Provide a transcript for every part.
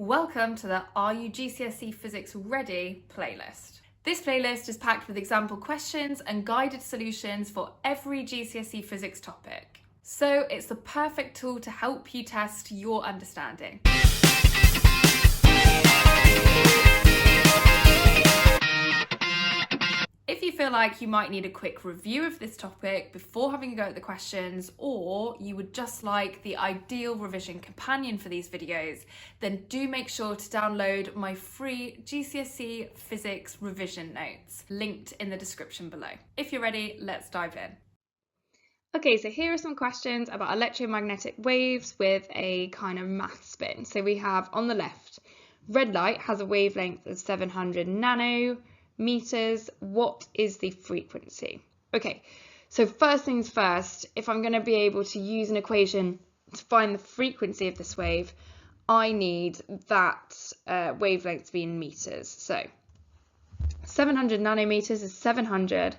Welcome to the Are You GCSE Physics Ready playlist. This playlist is packed with example questions and guided solutions for every GCSE Physics topic. So it's the perfect tool to help you test your understanding. If you feel like you might need a quick review of this topic before having a go at the questions, or you would just like the ideal revision companion for these videos, then do make sure to download my free GCSE Physics revision notes, linked in the description below. If you're ready, let's dive in. Okay, so here are some questions about electromagnetic waves with a kind of math spin. So we have on the left, red light has a wavelength of 700 nanometers. What is the frequency? Okay, so first things first, if I'm going to be able to use an equation to find the frequency of this wave, I need that wavelength to be in meters. So 700 nanometers is 700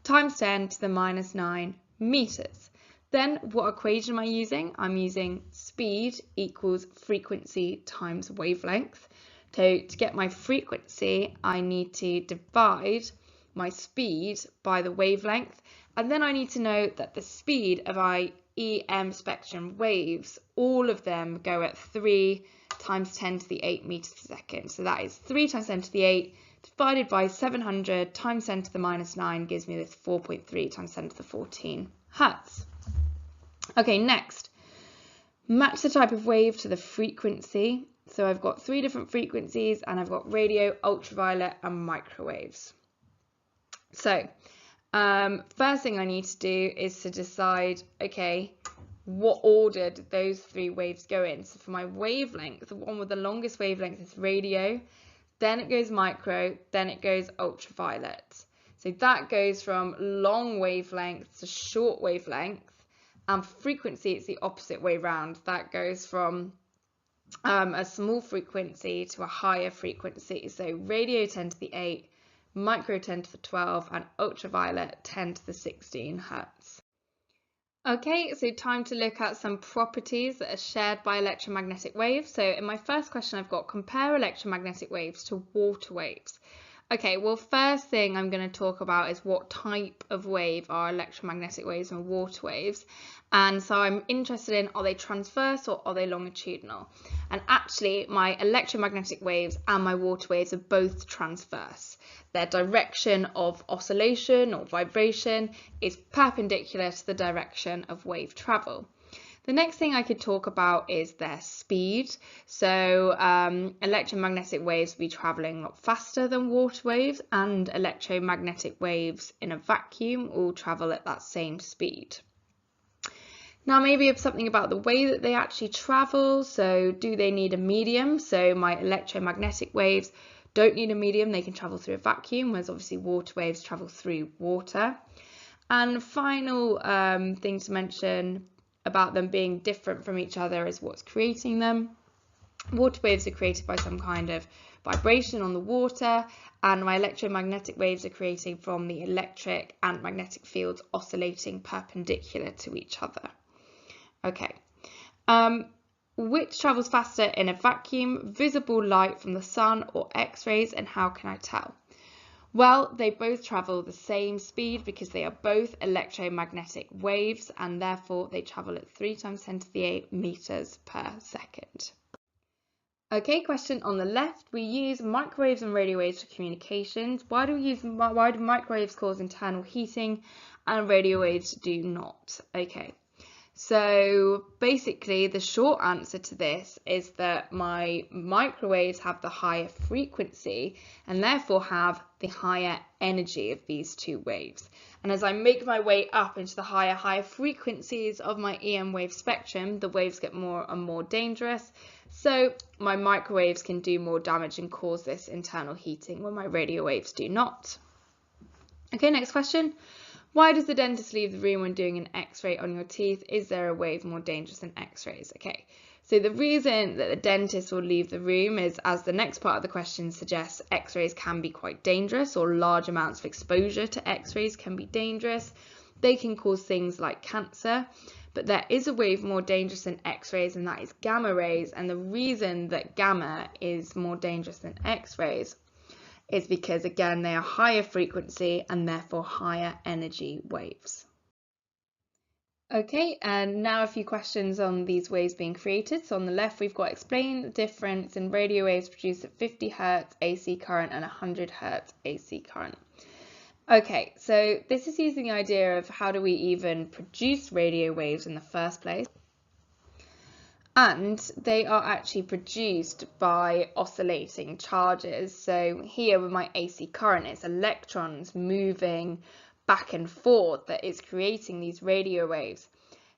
times 10 to the minus 9 meters. Then what equation am I using? I'm using speed equals frequency times wavelength. So to get my frequency, I need to divide my speed by the wavelength, and then I need to know that the speed of my EM spectrum waves, all of them go at 3 times 10 to the 8 meters per second. So that is 3 times 10 to the 8 divided by 700 times 10 to the minus 9 gives me this 4.3 times 10 to the 14 hertz. Okay, next, match the type of wave to the frequency. So I've got 3 different frequencies and I've got radio, ultraviolet and microwaves. So first thing I need to do is to decide, okay, what order did those 3 waves go in? So for my wavelength, the one with the longest wavelength is radio, then it goes micro, then it goes ultraviolet. So that goes from long wavelength to short wavelength, and frequency, it's the opposite way round. That goes from a small frequency to a higher frequency. So radio 10 to the 8, micro 10 to the 12, and ultraviolet 10 to the 16 hertz. Okay, so time to look at some properties that are shared by electromagnetic waves. So in my first question, I've got compare electromagnetic waves to water waves. Okay, well, first thing I'm going to talk about is what type of wave are electromagnetic waves and water waves. And so I'm interested in, are they transverse or are they longitudinal? And actually, my electromagnetic waves and my water waves are both transverse. Their direction of oscillation or vibration is perpendicular to the direction of wave travel. The next thing I could talk about is their speed. So electromagnetic waves will be travelling a lot faster than water waves, and electromagnetic waves in a vacuum will travel at that same speed. Now maybe something about the way that they actually travel. So do they need a medium? So my electromagnetic waves don't need a medium, they can travel through a vacuum, whereas obviously water waves travel through water. And final thing to mention about them being different from each other is what's creating them. Water waves are created by some kind of vibration on the water, and my electromagnetic waves are created from the electric and magnetic fields oscillating perpendicular to each other. Okay, which travels faster in a vacuum, visible light from the sun or X-rays, and how can I tell? Well, they both travel the same speed because they are both electromagnetic waves, and therefore they travel at 3 times 10 to the 8 meters per second. Okay, question on the left. We use microwaves and radio waves for communications. Why do microwaves cause internal heating and radio waves do not? Okay. So basically the short answer to this is that my microwaves have the higher frequency and therefore have the higher energy of these 2 waves. And as I make my way up into the higher frequencies of my EM wave spectrum, the waves get more and more dangerous. So my microwaves can do more damage and cause this internal heating when my radio waves do not. Okay, next question. Why does the dentist leave the room when doing an X-ray on your teeth? Is there a wave more dangerous than X-rays? Okay, so the reason that the dentist will leave the room is, as the next part of the question suggests, X-rays can be quite dangerous, or large amounts of exposure to X-rays can be dangerous. They can cause things like cancer, but there is a wave more dangerous than X-rays, and that is gamma rays. And the reason that gamma is more dangerous than X-rays is because, again, they are higher frequency and therefore higher energy waves. Okay, and now a few questions on these waves being created. So on the left, we've got explain the difference in radio waves produced at 50 Hertz AC current and 100 Hertz AC current. Okay, so this is using the idea of how do we even produce radio waves in the first place. And they are actually produced by oscillating charges. So here with my AC current, it's electrons moving back and forth that is creating these radio waves.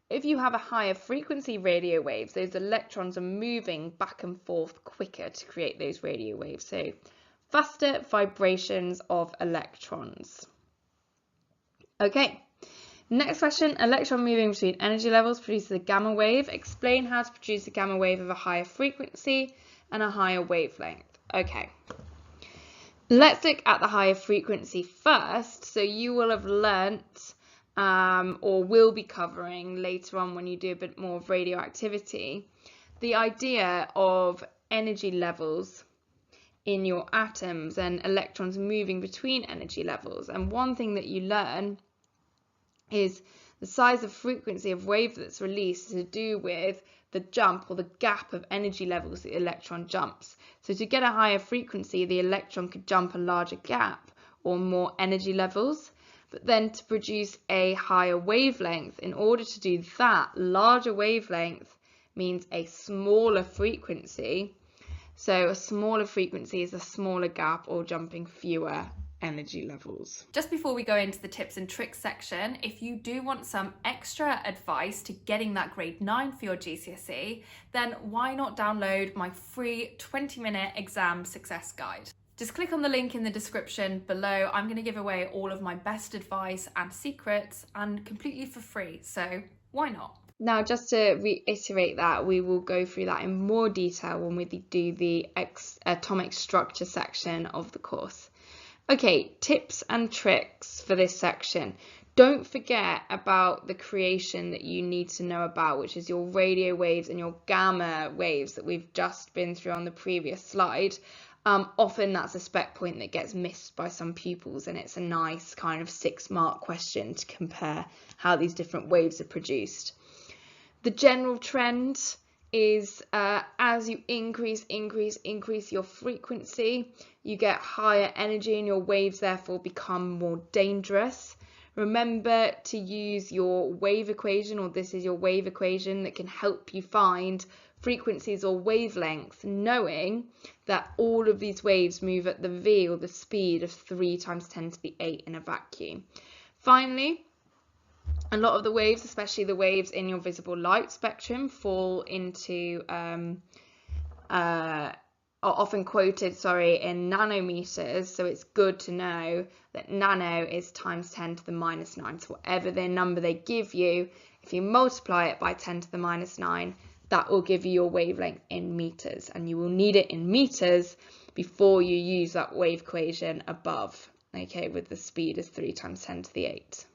If you have a higher frequency radio waves, those electrons are moving back and forth quicker to create those radio waves. So faster vibrations of electrons. Okay, next question. Electron moving between energy levels produces a gamma wave. Explain how to produce a gamma wave of a higher frequency and a higher wavelength. Okay. Let's look at the higher frequency first. So you will have learnt or will be covering later on when you do a bit more of radioactivity, the idea of energy levels in your atoms and electrons moving between energy levels. And one thing that you learn is the size of frequency of wave that's released to do with the jump or the gap of energy levels the electron jumps. So to get a higher frequency, the electron could jump a larger gap or more energy levels. But then to produce a higher wavelength, in order to do that, larger wavelength means a smaller frequency. So a smaller frequency is a smaller gap or jumping fewer energy levels. Just before we go into the tips and tricks section, if you do want some extra advice to getting that grade 9 for your GCSE, then why not download my free 20-minute exam success guide? Just click on the link in the description below. I'm going to give away all of my best advice and secrets and completely for free, so why not? Now, just to reiterate that, we will go through that in more detail when we do the atomic structure section of the course. Okay, tips and tricks for this section. Don't forget about the creation that you need to know about, which is your radio waves and your gamma waves that we've just been through on the previous slide. Often that's a spec point that gets missed by some pupils, and it's a nice kind of 6-mark question to compare how these different waves are produced. The general trend is as you increase your frequency, you get higher energy and your waves therefore become more dangerous. Remember to use your wave equation, or this is your wave equation that can help you find frequencies or wavelengths, knowing that all of these waves move at the v, or the speed of 3 × 10⁸ in a vacuum. Finally, a lot of the waves, especially the waves in your visible light spectrum, fall into are often quoted, in nanometers. So it's good to know that nano is times 10⁻⁹. So whatever their number they give you, if you multiply it by 10⁻⁹, that will give you your wavelength in meters, and you will need it in meters before you use that wave equation above, okay, with the speed as 3 × 10⁸.